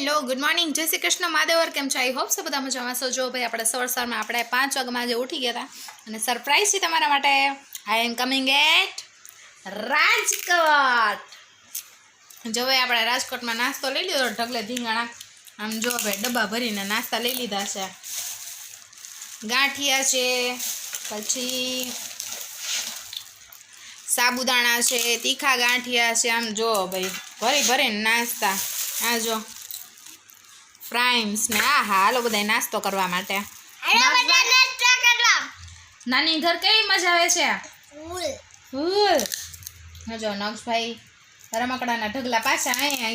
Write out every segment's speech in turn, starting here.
hello good morning જય શ્રી કૃષ્ણ મહાદેવર કેમ છો આઈ હોપ સો બધા મજામાં છો જો ભાઈ આપણે સવારમાં આપણે 5 વાગ્યામાં જે ઉઠી ગયા હતા અને સરપ્રાઈઝ છે તમારા માટે આઈ એમ કમિંગ એટ રાજકોટ જો ભાઈ આપણે રાજકોટમાં નાસ્તો લઈ લીધો ઢગલે ધીંગાણા આમ જો ભાઈ ડબ્બા ભરીને નાસ્તા લઈ લીધા છે ગાંઠિયા છે પછી સાબુદાણા છે તીખા ગાંઠિયા છે આમ જો ભાઈ ભરી ભરીને નાસ્તા આ જો ફ્રાઈમ્સ ને હા હાલો બધા નાસ્તો કરવા માટે નાની ઘર કેવી મજા આવે છે ફૂલ જો નક્ષભાઈ રમકડાના ઢગલા પાછા અહીંયા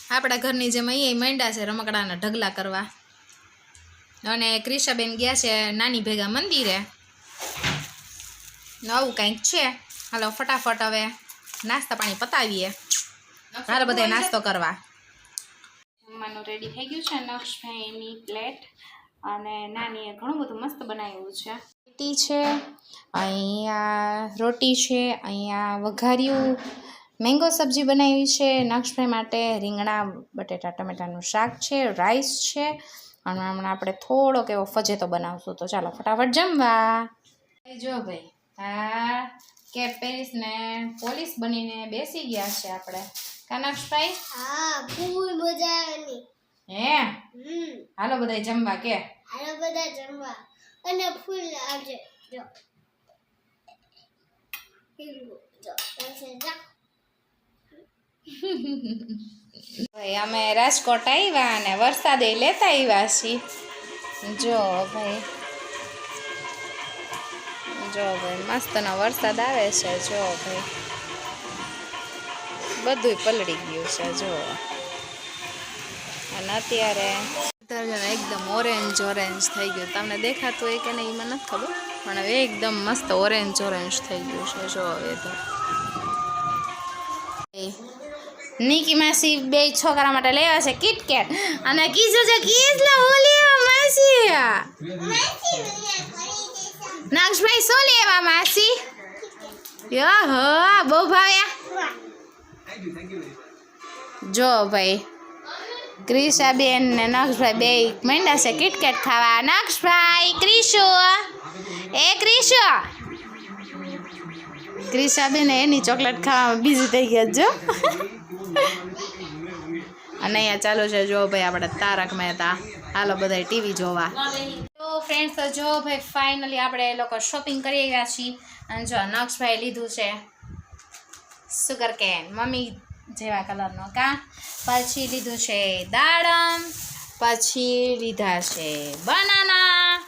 આપણા ઘરની જેમ અહીંયા માંડ્યા છે રમકડાના ઢગલા કરવા અને ક્રિશાબેન ગયા છે નાની ભેગા મંદિરે નવું કંઈક છે હાલો ફટાફટ હવે નાસ્તા પાણી પતાવીએ હાલો બધા નાસ્તો કરવા જમવાનું રેડી થઈ ગયું છે નક્ષભાઈની પ્લેટ અને નાનીએ ઘણું બધું મસ્ત બનાવ્યું છે રોટી છે અહીંયા રોટી છે અહીંયા વઘાર્યું મેંગો સબ્જી બનાવી છે નક્ષભાઈ માટે રીંગણા બટેટા ટમેટાનું શાક છે રાઈસ છે અને હમણાં આપણે થોડોક એવો ફજેતો બનાવશું તો ચાલો ફટાફટ જમવા જો ભાઈ હા કેપ પહેરીશ ને પોલીસ બનીને બેસી ગયા છે આપણે નક્ષભાઈ હા ફૂલ મજા આવેલી હે હાલો બધા જમવા કે હાલો બધા જમવા અને ફૂલ આવજે જો ભાઈ અમે રાજકોટ આવ્યા અને વરસાદે લેતા આવ્યા છીએ જો ભાઈ મસ્તનો વરસાદ આવે છે જો ભાઈ બધું પલળી ગયું છે જો અને અત્યારે એકદમ ઓરેન્જ થઈ ગયું તમને દેખાતું હોય કે નહીં મને નથી ખબર પણ હવે એકદમ મસ્ત ઓરેન્જ થઈ ગયું છે જો હવે તો નિકી માસી બે છોકરા માટે લેવા છે કિટકેટ અને કીધું છે કીધલા ઓલી માસી નક્ષભાઈ શું લેવા માસી યો હો બહુ ભાવ્યા જો ભાઈ ક્રિશાબેન ને નક્ષભાઈ બે માંડ્યા છે કિટકેટ ખાવા નક્ષભાઈ ક્રિશો એ ક્રિશો ક્રિશાબેન એની ચોકલેટ ખાવામાં બીજી થઈ ગયા જો અને અહીંયા ચાલુ છે જો ભાઈ આપણે તારક મહેતા હાલો બધા ટીવી જોવા તો ફ્રેન્ડ્સ તો જો ભાઈ ફાઇનલી આપણે લોકો શોપિંગ કરી આવ્યા છીએ અને જો નક્ષભાઈ લીધું છે સુગર કેન મમ્મી જેવા કલરનો કા પછી લીધું છે દાડમ પછી લીધા છે બનાના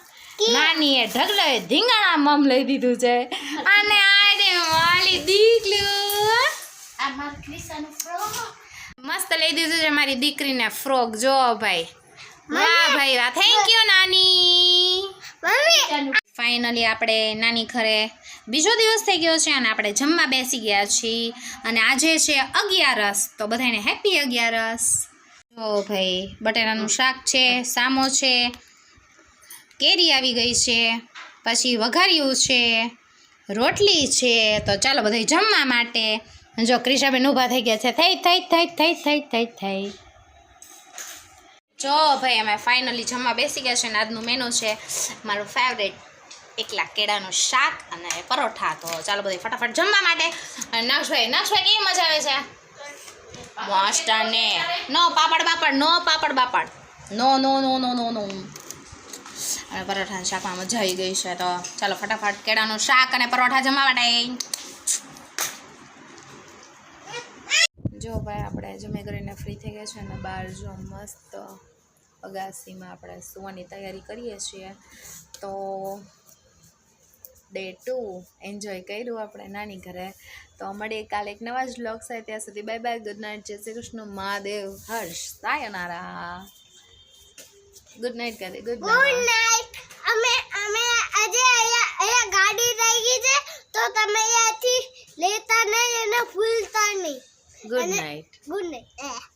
નાનીએ ઢગલો ધીંગાણા મમ લઈ દીધું છે અને આને વાલી દીકલું આ માર ક્રિશાનો ફ્રોક મસ્ત લઈ દીધું છે મારી દીકરીને ફ્રોક જો ભાઈ વાહ ભાઈ વાહ થેન્ક યુ નાની મમ્મી ફાઇનલી આપણે નાની ઘરે બીજો દિવસ થઈ ગયો છે અને આપણે જમવા બેસી ગયા છીએ અને આજે છે 11 તો બધાને હેપી 11 જો ભાઈ બટેટાનું શાક છે સામો છે કેરી આવી ગઈ છે પછી વઘાર્યું છે રોટલી છે તો ચાલો બધા જમવા માટે જો ક્રિશાબેન ઊભા થઈ ગયા છે થઈ જો ભાઈ અમે ફાઇનલી જમવા બેસી ગયા છે અને આજનું મેનુ છે મારું ફેવરેટ એકલા કેળાનું શાક અને પરોઠા તો ચાલો બધા ફટાફટ જમવા માટે નક્ષભાઈ કેવી મજા આવે છે મસ્ત ને નો પાપડ બાપડ નો અને પરોઠાનું શાકમાં મજા આવી ગઈ છે તો ચાલો ફટાફટ કેળાનું શાક અને પરોઠા જમવા માટે જો ભાઈ આપણે જમી કરીને ફ્રી થઈ ગયા છે અને બહાર જો મસ્ત અગાસીમાં આપણે સુવાની તૈયારી કરીએ છીએ તો ડે 2 એન્જોય કર્યું આપણે નાની ઘરે તો મળીએ કાલે એક નવા જ વ્લોગ સાથે ત્યાં સુધી બાય બાય ગુડ નાઇટ જય શ્રી કૃષ્ણ મહાદેવ હર્ષ સાયનારા ગુડ નાઇટ કરે ગુડ નાઇટ અમે આજે અહીંયા ગાડી થઈ ગઈ છે તો તમે અહીંયાથી લેતા નહીં અને ભૂલતા નહીં ગુડ નાઇટ ગુડ નાઇટ